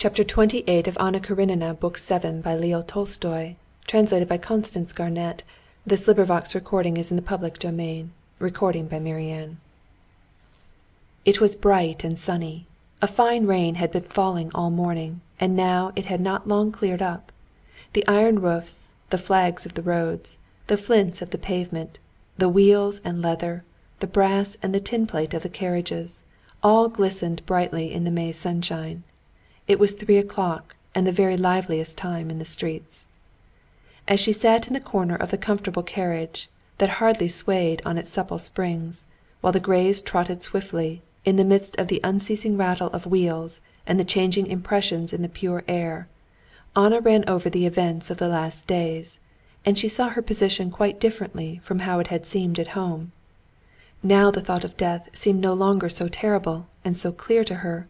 Chapter 28 of Anna Karenina, Book 7 by Leo Tolstoy, translated by Constance Garnett. This recording is in the public domain. Recording by Marianne. It was bright and sunny. A fine rain had been falling all morning, and now it had not long cleared up. The iron roofs, the flags of the roads, the flints of the pavement, the wheels and leather, the brass and the tin plate of the carriages, all glistened brightly in the May sunshine. It was 3 o'clock, and the very liveliest time in the streets. As she sat in the corner of the comfortable carriage, that hardly swayed on its supple springs, while the greys trotted swiftly, in the midst of the unceasing rattle of wheels and the changing impressions in the pure air, Anna ran over the events of the last days, and she saw her position quite differently from how it had seemed at home. Now the thought of death seemed no longer so terrible and so clear to her,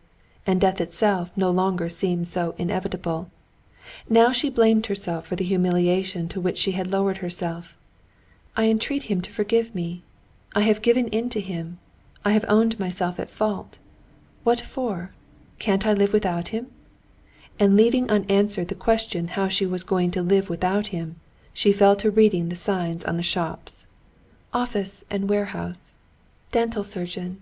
and death itself no longer seemed so inevitable. Now she blamed herself for the humiliation to which she had lowered herself. "I entreat him to forgive me. I have given in to him. I have owned myself at fault. What for? Can't I live without him?" And leaving unanswered the question how she was going to live without him, she fell to reading the signs on the shops. "Office and warehouse. Dental surgeon.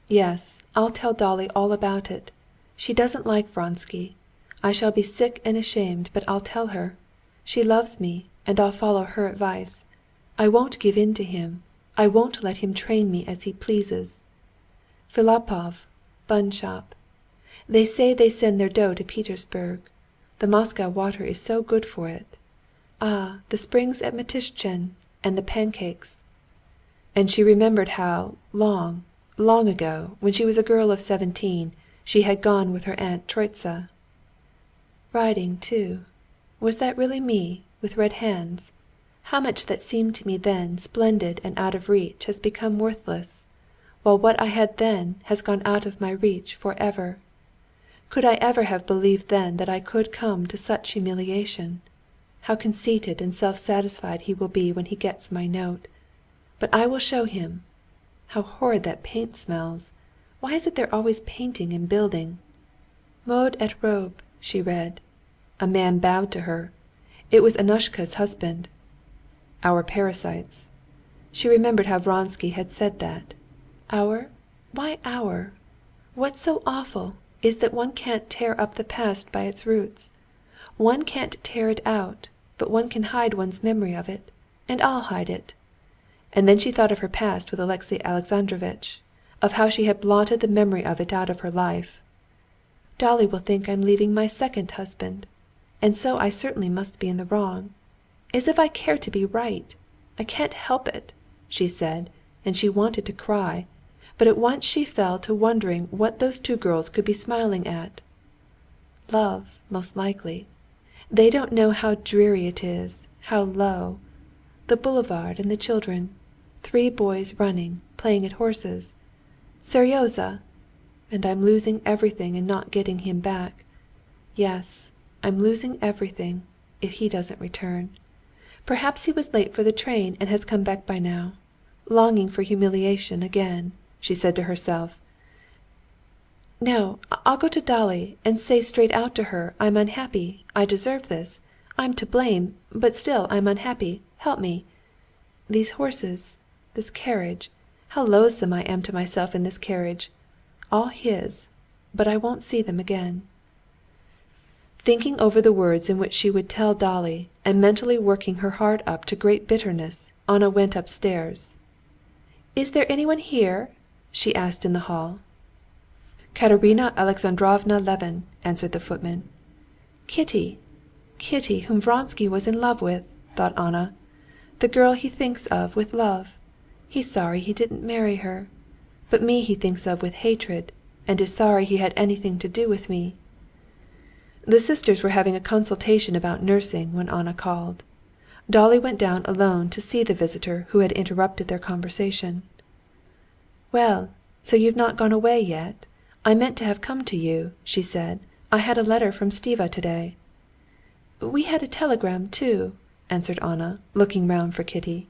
Yes, I'll tell Dolly all about it. She doesn't like Vronsky. I shall be sick and ashamed, but I'll tell her. She loves me, and I'll follow her advice. I won't give in to him. I won't let him train me as he pleases. Filipov, bun shop. They say they send their dough to Petersburg. The Moscow water is so good for it. Ah, the springs at Matishchen, and the pancakes." And she remembered how, long, long ago, when she was a girl of 17, she had gone with her Aunt Troitsa. "Riding, too. Was that really me, with red hands? How much that seemed to me then splendid and out of reach has become worthless, while what I had then has gone out of my reach forever. Could I ever have believed then that I could come to such humiliation? How conceited and self-satisfied he will be when he gets my note. But I will show him. How horrid that paint smells! Why is it they're always painting and building? Mode et robe, she read. A man bowed to her. It was Annushka's husband. Our parasites. She remembered how Vronsky had said that. Our? Why our? What's so awful is that one can't tear up the past by its roots. One can't tear it out, but one can hide one's memory of it, and I'll hide it. And then she thought of her past with Alexey Alexandrovitch, of how she had blotted the memory of it out of her life. Dolly will think I'm leaving my second husband, and so I certainly must be in the wrong. As if I care to be right! I can't help it," she said, and she wanted to cry, but at once she fell to wondering what those two girls could be smiling at. Love, most likely. They don't know how dreary it is, how low. The boulevard and the children. 3 boys running, playing at horses. Seryozha! And I'm losing everything and not getting him back. Yes, I'm losing everything, if he doesn't return. Perhaps he was late for the train and has come back by now. Longing for humiliation again, she said to herself. No, I'll go to Dolly and say straight out to her I'm unhappy, I deserve this, I'm to blame, but still I'm unhappy, help me. These horses, this carriage, how loathsome I am to myself in this carriage. All his, but I won't see them again. Thinking over the words in which she would tell Dolly, and mentally working her heart up to great bitterness, Anna went upstairs. "Is there anyone here?" she asked in the hall. "Katerina Alexandrovna Levin," answered the footman. Kitty! Kitty, whom Vronsky was in love with, thought Anna. The girl he thinks of with love. He's sorry he didn't marry her. But me he thinks of with hatred, and is sorry he had anything to do with me. The sisters were having a consultation about nursing when Anna called. Dolly went down alone to see the visitor who had interrupted their conversation. "Well, so you've not gone away yet? I meant to have come to you," she said. "I had a letter from Stiva today." "We had a telegram too," answered Anna, looking round for Kitty.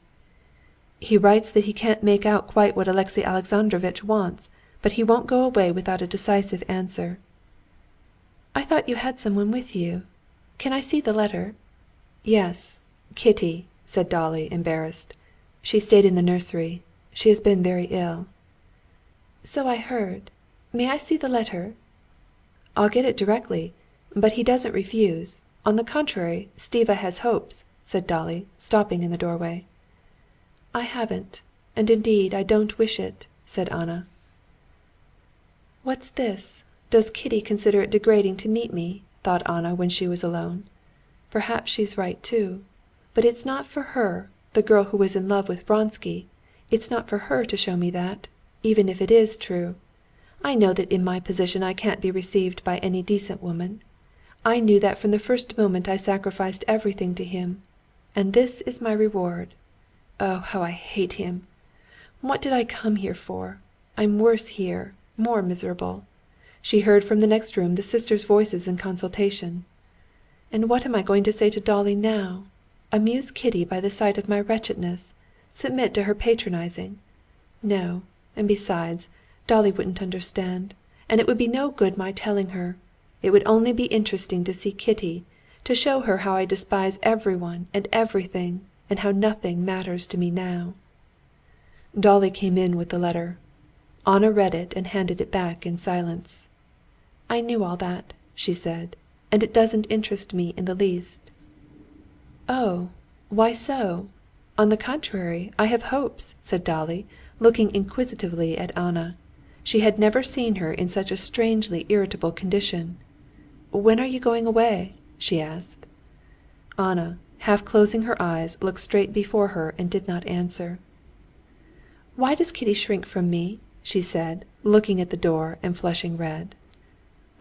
"He writes that he can't make out quite what Alexey Alexandrovitch wants, but he won't go away without a decisive answer." "I thought you had someone with you. Can I see the letter?" "Yes, Kitty," said Dolly, embarrassed. "She stayed in the nursery. She has been very ill." "So I heard. May I see the letter?" "I'll get it directly. But he doesn't refuse. On the contrary, Stiva has hopes," said Dolly, stopping in the doorway. "I haven't, and indeed I don't wish it," said Anna. "What's this? Does Kitty consider it degrading to meet me?" thought Anna when she was alone. "Perhaps she's right too. But it's not for her, the girl who was in love with Vronsky, it's not for her to show me that, even if it is true. I know that in my position I can't be received by any decent woman. I knew that from the first moment I sacrificed everything to him. And this is my reward. Oh, how I hate him! What did I come here for? I'm worse here, more miserable." She heard from the next room the sisters' voices in consultation. "And what am I going to say to Dolly now? Amuse Kitty by the sight of my wretchedness? Submit to her patronizing? No, and besides, Dolly wouldn't understand, and it would be no good my telling her. It would only be interesting to see Kitty, to show her how I despise everyone and everything, and how nothing matters to me now." Dolly came in with the letter. Anna read it and handed it back in silence. "I knew all that," she said, "and it doesn't interest me in the least." "Oh, why so? On the contrary, I have hopes," said Dolly, looking inquisitively at Anna. She had never seen her in such a strangely irritable condition. "When are you going away?" she asked. Anna, half closing her eyes, looked straight before her and did not answer. "Why does Kitty shrink from me?" she said, looking at the door and flushing red.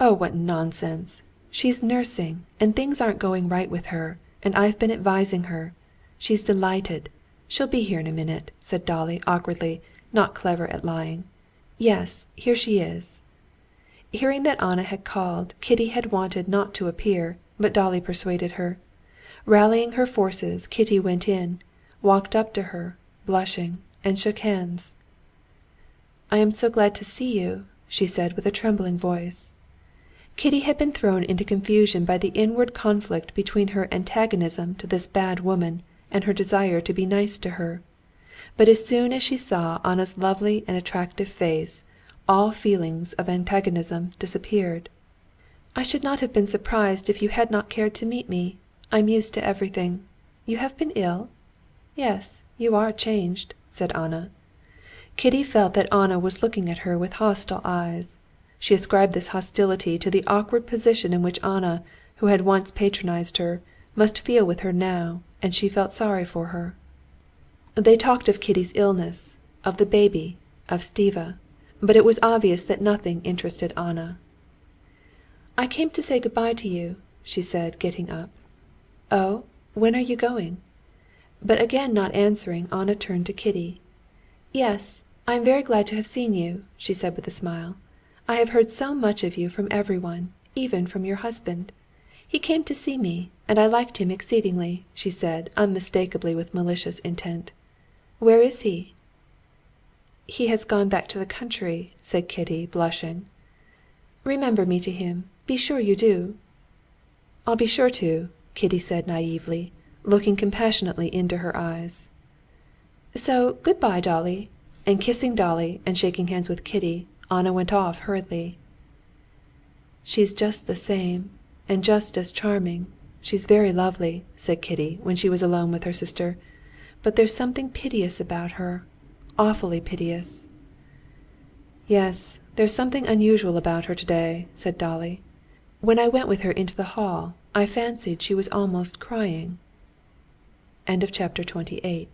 "Oh, what nonsense! She's nursing, and things aren't going right with her, and I've been advising her. She's delighted. She'll be here in a minute," said Dolly awkwardly, not clever at lying. "Yes, here she is." Hearing that Anna had called, Kitty had wanted not to appear, but Dolly persuaded her. Rallying her forces, Kitty went in, walked up to her, blushing, and shook hands. "I am so glad to see you," she said with a trembling voice. Kitty had been thrown into confusion by the inward conflict between her antagonism to this bad woman and her desire to be nice to her. But as soon as she saw Anna's lovely and attractive face, all feelings of antagonism disappeared. "I should not have been surprised if you had not cared to meet me. I'm used to everything. You have been ill? Yes, you are changed," said Anna. Kitty felt that Anna was looking at her with hostile eyes. She ascribed this hostility to the awkward position in which Anna, who had once patronized her, must feel with her now, and she felt sorry for her. They talked of Kitty's illness, of the baby, of Stiva, but it was obvious that nothing interested Anna. "I came to say good-bye to you," she said, getting up. "Oh, when are you going?" But again not answering, Anna turned to Kitty. "Yes, I am very glad to have seen you," she said with a smile. "I have heard so much of you from everyone, even from your husband. He came to see me, and I liked him exceedingly," she said, unmistakably with malicious intent. "Where is he?" "He has gone back to the country," said Kitty, blushing. "Remember me to him, be sure you do." "I'll be sure to," Kitty said naively, looking compassionately into her eyes. "So good‐bye, Dolly," and kissing Dolly and shaking hands with Kitty, Anna went off hurriedly. "She's just the same, and just as charming. She's very lovely," said Kitty when she was alone with her sister. "But there's something piteous about her, awfully piteous." "Yes, there's something unusual about her today," said Dolly. "When I went with her into the hall, I fancied she was almost crying." Chapter 29.